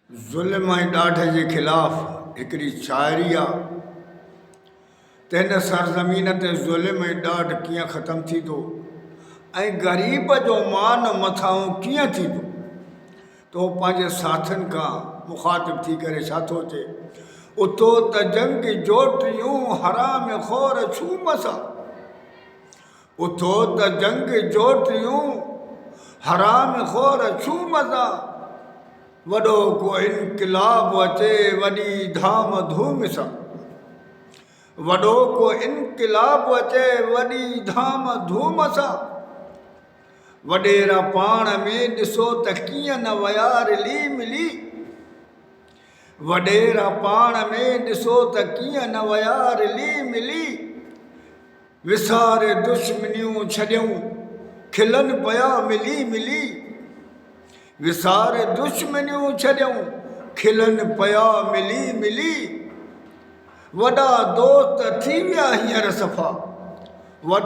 ज़ुल्म ऐं ॾाढे जे ख़िलाफ़ हिकिड़ी शाइरी आहे त हिन सरज़मीन ते ज़ुल्म ऐं ॾाढ कीअं ख़तमु थींदो ऐं ग़रीब जो मान मथां कीअं थींदो। तो पंहिंजे साथियुनि खां मुख़ातिब थी करे छा थो चए, उथो त जंग जोटियूं हराम ख़ोर छूम सां, उथो त जंग जोटियूं हराम ख़ोर छूम सां, वॾो को इनक़िलाब अचे वॾी धाम धूम सां, वॾो को इनक़िलाब अचे वॾी धाम धूम सां, वॾेरा पाण में ॾिसो त कीअं न विया रिली मिली, वॾेरा पाण में ॾिसो त कीअं न विया रिली मिली, विसारे दुश्मनियूं छॾियूं खिलनि पिया मिली मिली, विसारे दुश्मनियूं छॾियूं खिलनि पिया मिली मिली, वॾा दोस्त थी विया हींअर सफ़ा, वॾा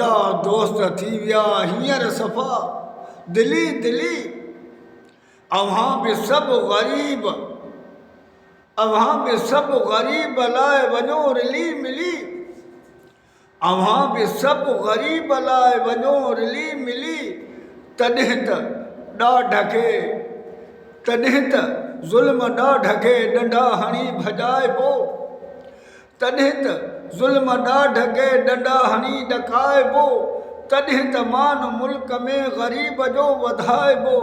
दोस्त थी विया हींअर सफ़ा, दिली दिली अव्हां बि सभु ग़रीब, अव्हां बि सभु ग़रीब लाइ वञो रिली मिली, अव्हां बि सभु ग़रीब लाइ वञो रिली मिली, तॾहिं त ॾाढ खे तॾहिं त ज़ुल्म ॾाढ खे डंडा हणी भॼाइबो, तॾहिं त ज़ुल्म ॾाढ खे डंडा हणी ॾकाइबो, तॾहिं त मान मुल्क में ग़रीब जो वधाइबो,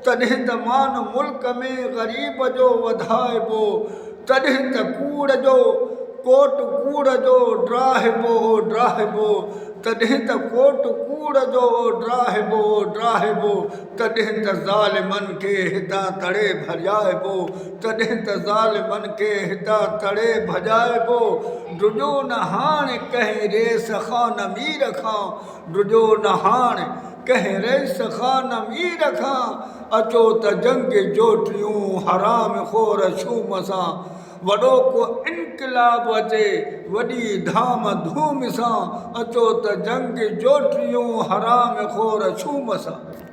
तॾहिं त मान मुल्क में ग़रीब जो वधाइबो, तॾहिं त कूड़ जो कोट कूड़ जो ड्राहिबो ड्राहिबो, तॾहिं त कोट कूड़ जो ड्राहिबो ड्राहिबो, तॾहिं त ज़ालिमनि खे हितां तड़े भॼाइबो, तॾहिं त ज़ालिमनि खे हितां तड़े भॼाइबो, ॾुजो न हाणे कंहिं रेस खां न मीर खां, ॾुजो न हाणे कंहिं रेस खां न मीर खां, अचो त जंग जोटियूं हराम ख़ोर छूम सां, वॾो को इनक़िलाब अचे वॾी धाम धूम सां, अचो त जंग जोटियूं हराम ख़ोर छूम सां।